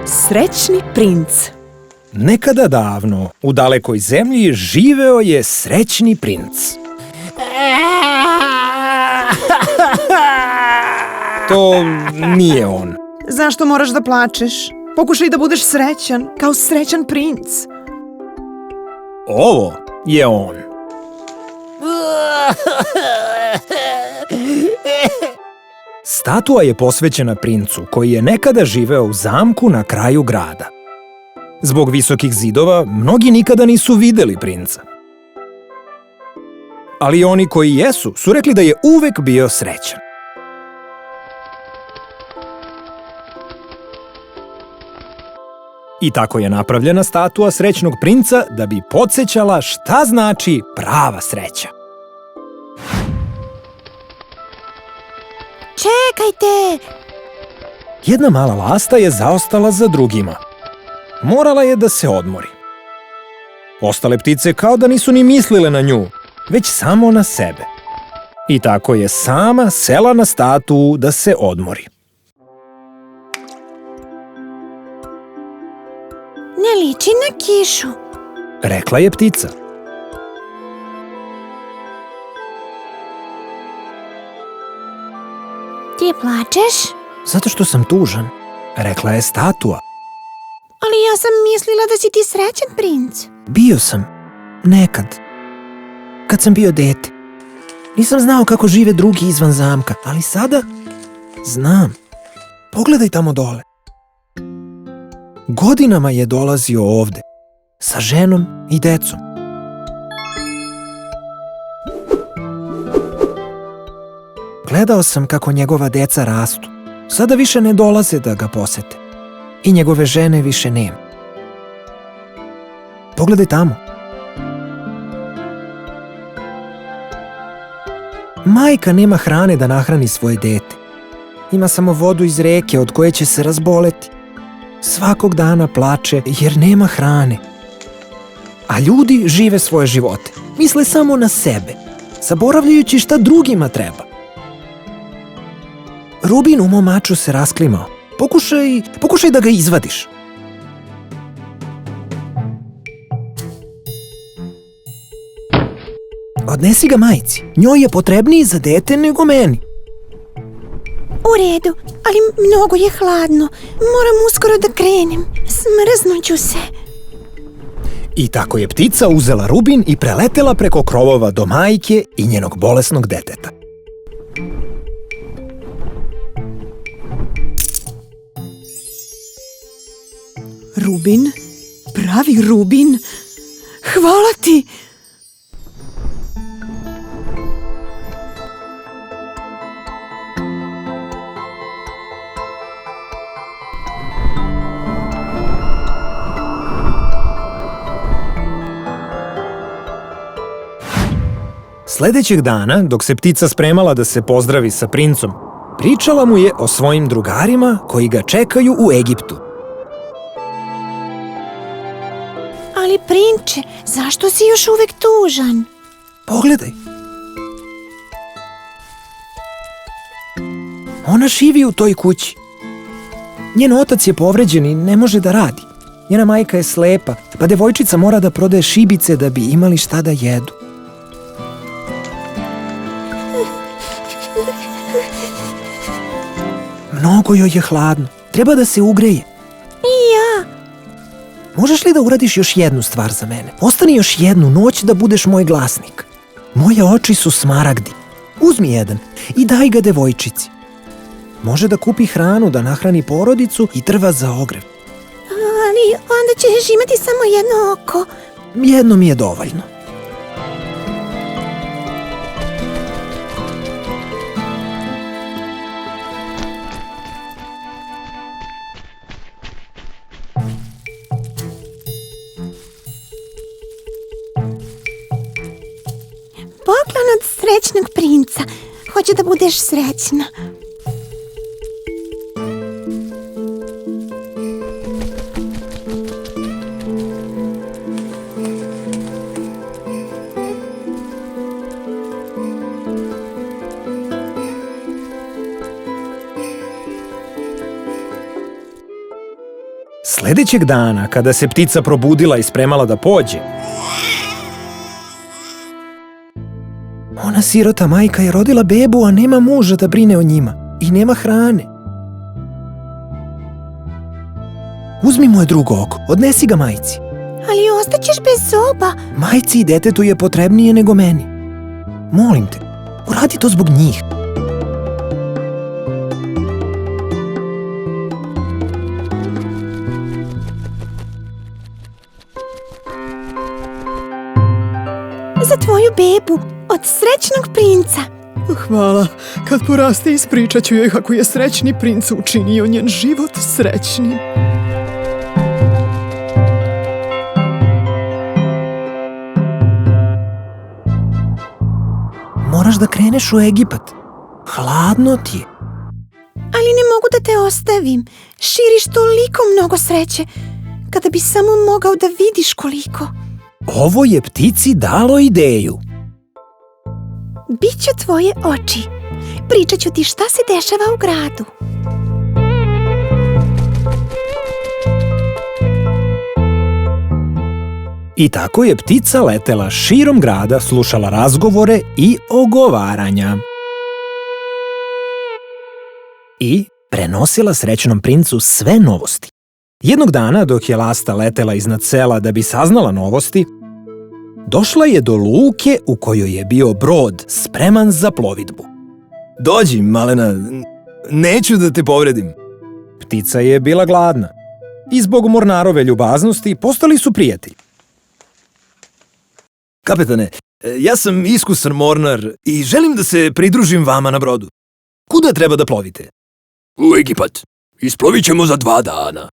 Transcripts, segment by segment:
Srećni princ. Nekada davno, u dalekoj zemlji, živeo je srećni princ. To nije on. Zašto moraš da plačeš? Pokušaj da budeš srećan, kao srećan princ. Ovo je on. Statua je posvećena princu koji je nekada živeo u zamku na kraju grada. Zbog visokih zidova, mnogi nikada nisu videli princa. Ali oni koji jesu su rekli da je uvek bio srećan. I tako je napravljena statua srećnog princa da bi podsećala šta znači prava sreća. Čekajte! Jedna mala lasta je zaostala za drugima. Morala je da se odmori. Ostale ptice kao da nisu ni mislile na nju, već samo na sebe. I tako je sama sela na statu da se odmori. Ne liči na kišu. Rekla je ptica. Ti plačeš? Zato što sam tužan, rekla je statua. Ali ja sam mislila da si ti srećan princ. Bio sam. Nekad. Kad sam bio dete. Nisam znao kako žive drugi izvan zamka, ali sada znam. Pogledaj tamo dole. Godinama je dolazio ovde, sa ženom i decom. Gledao sam kako njegova deca rastu. Sada više ne dolaze da ga posete. I njegove žene više nema. Pogledaj tamo. Majka nema hrane da nahrani svoje dete. Ima samo vodu iz reke od koje će se razboleti. Svakog dana plače jer nema hrane. A ljudi žive svoje živote. Misle samo na sebe, zaboravljajući šta drugima treba. Rubin u mom maču se rasklimao. Pokušaj da ga izvadiš. Odnesi ga majci. Njoj je potrebniji za dete nego meni. U redu, ali mnogo je hladno. Moram uskoro da krenem. Smrznuću se. I tako je ptica uzela Rubin i preletela preko krovova do majke i njenog bolesnog deteta. Rubin? Pravi Rubin? Hvala ti! Sledećeg dana, dok se ptica spremala da se pozdravi sa princom, pričala mu je o svojim drugarima koji ga čekaju u Egiptu. Ali prinče, zašto si još uvek tužan? Pogledaj. Ona živi u toj kući. Njen otac je povređen i ne može da radi. Njena majka je slepa, pa devojčica mora da prodaje šibice da bi imali šta da jedu. Mnogo joj je hladno. Treba da se ugreje. I ja. Možeš li da uradiš još jednu stvar za mene? Ostani još jednu noć da budeš moj glasnik. Moje oči su smaragdi. Uzmi jedan i daj ga devojčici. Može da kupi hranu, da nahrani porodicu i drva za ogrev. Ali onda ćeš imati samo jedno oko. Jedno mi je dovoljno. Poklon od srećnog princa. Hoću da budeš srećna. Sledećeg dana, kada se ptica probudila i spremala da pođe, ona sirota majka je rodila bebu, a nema muža da brine o njima i nema hrane. Uzmi moje drugo oko, odnesi ga majci. Ali ostaćeš bez zoba. Majci i detetu je potrebnije nego meni. Molim te, uradi to zbog njih. Za tvoju bebu od srećnog princa. Hvala. Kad poraste, ispričat ću joj kako je srećni princ učinio njen život srećnim. Moraš da kreneš u Egipat. Hladno ti je. Ali ne mogu da te ostavim. Širiš toliko mnogo sreće. Kada bi samo mogao da vidiš koliko. Ovo je ptici dalo ideju. Biću tvoje oči. Pričat ću ti šta se dešava u gradu. I tako je ptica letela širom grada, slušala razgovore i ogovaranja. I prenosila srećnom princu sve novosti. Jednog dana, dok je lasta letela iznad sela da bi saznala novosti, došla je do luke u kojoj je bio brod spreman za plovidbu. Dođi, malena, neću da te povredim. Ptica je bila gladna i zbog mornarove ljubaznosti postali su prijatelji. Kapetane, ja sam iskusan mornar i želim da se pridružim vama na brodu. Kuda treba da plovite? U Egipat. Isplovit ćemo za 2 dana.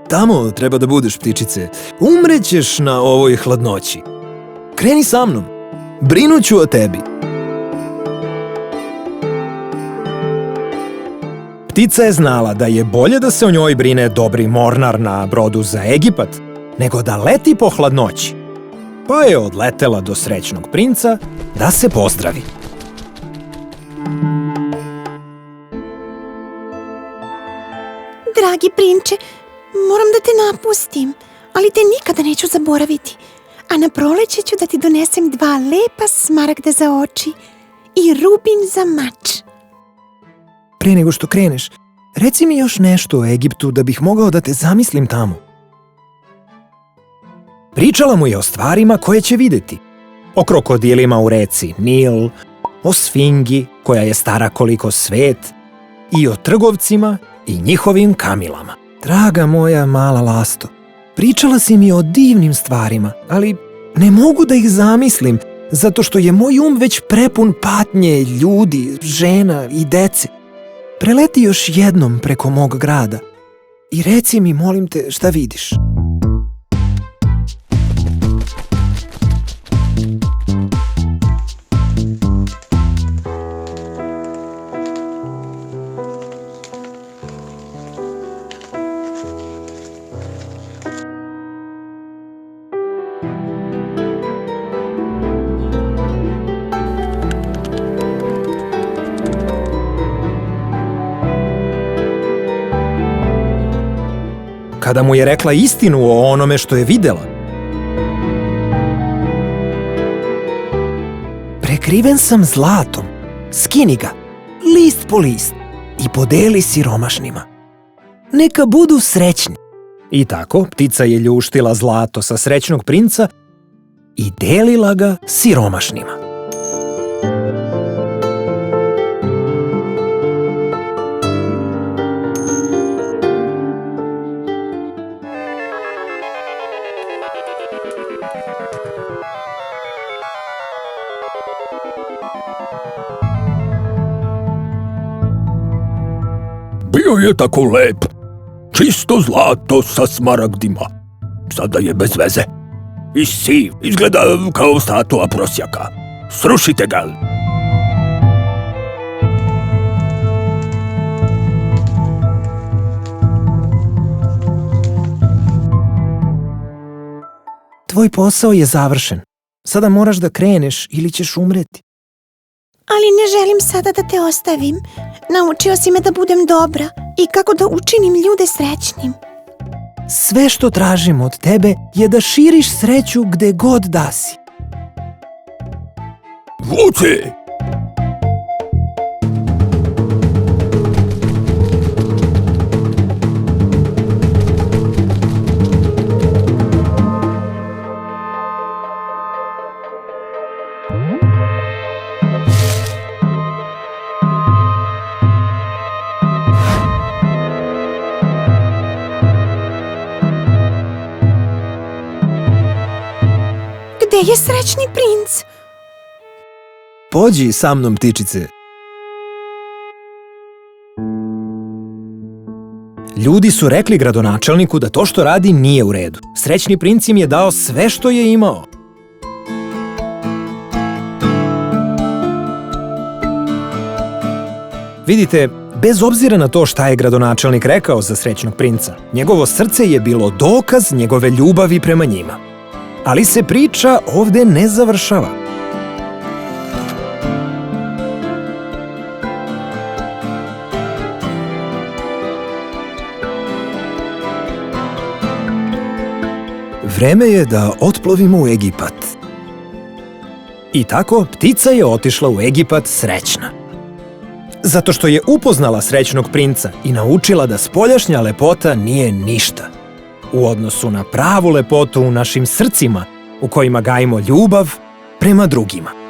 Tamo treba da budeš, ptičice. Umrećeš na ovoj hladnoći. Kreni sa mnom. Brinuću o tebi. Ptica je znala da je bolje da se o njoj brine dobri mornar na brodu za Egipat, nego da leti po hladnoći. Pa je odletela do srećnog princa da se pozdravi. Dragi prinče, moram da te napustim, ali te nikada neću zaboraviti. A na proleće ću da ti donesem 2 lepa smaragda za oči i rubin za mač. Pre nego što kreneš, reci mi još nešto o Egiptu da bih mogao da te zamislim tamo. Pričala mu je o stvarima koje će videti. O krokodilima u reci Nil, o sfingi koja je stara koliko svet i o trgovcima i njihovim kamilama. Draga moja mala lasto, pričala si mi o divnim stvarima, ali ne mogu da ih zamislim zato što je moj već prepun patnje ljudi, žena i dece. Preleti još jednom preko mog grada i reci mi, molim te, šta vidiš. Kada mu je rekla istinu o onome što je videla. Prekriven sam zlatom, skini ga, list po list i podeli siromašnima. Neka budu srećni. I tako ptica je ljuštila zlato sa srećnog princa i delila ga siromašnima. Bio je tako lep. Čisto zlato sa smaragdima. Sada je bez veze. I siv, izgleda kao statua prosjaka. Srušite ga. Tvoj posao je završen. Sada moraš da kreneš ili ćeš umreti. Ali ne želim sada da te ostavim. Naučio si me da budem dobra i kako da učinim ljude srećnim. Sve što tražim od tebe je da širiš sreću gde god da si. Vuci! Gde je srećni princ? Pođi sa mnom, ptičice. Ljudi su rekli gradonačelniku da to što radi nije u redu. Srećni princ im je dao sve što je imao. Vidite, bez obzira na to šta je gradonačelnik rekao za srećnog princa, njegovo srce je bilo dokaz njegove ljubavi prema njima. Ali se priča ovde ne završava. Vreme je da otplovimo u Egipat. I tako ptica je otišla u Egipat srećna. Zato što je upoznala srećnog princa i naučila da spoljašnja lepota nije ništa u odnosu na pravu lepotu u našim srcima u kojima gajimo ljubav prema drugima.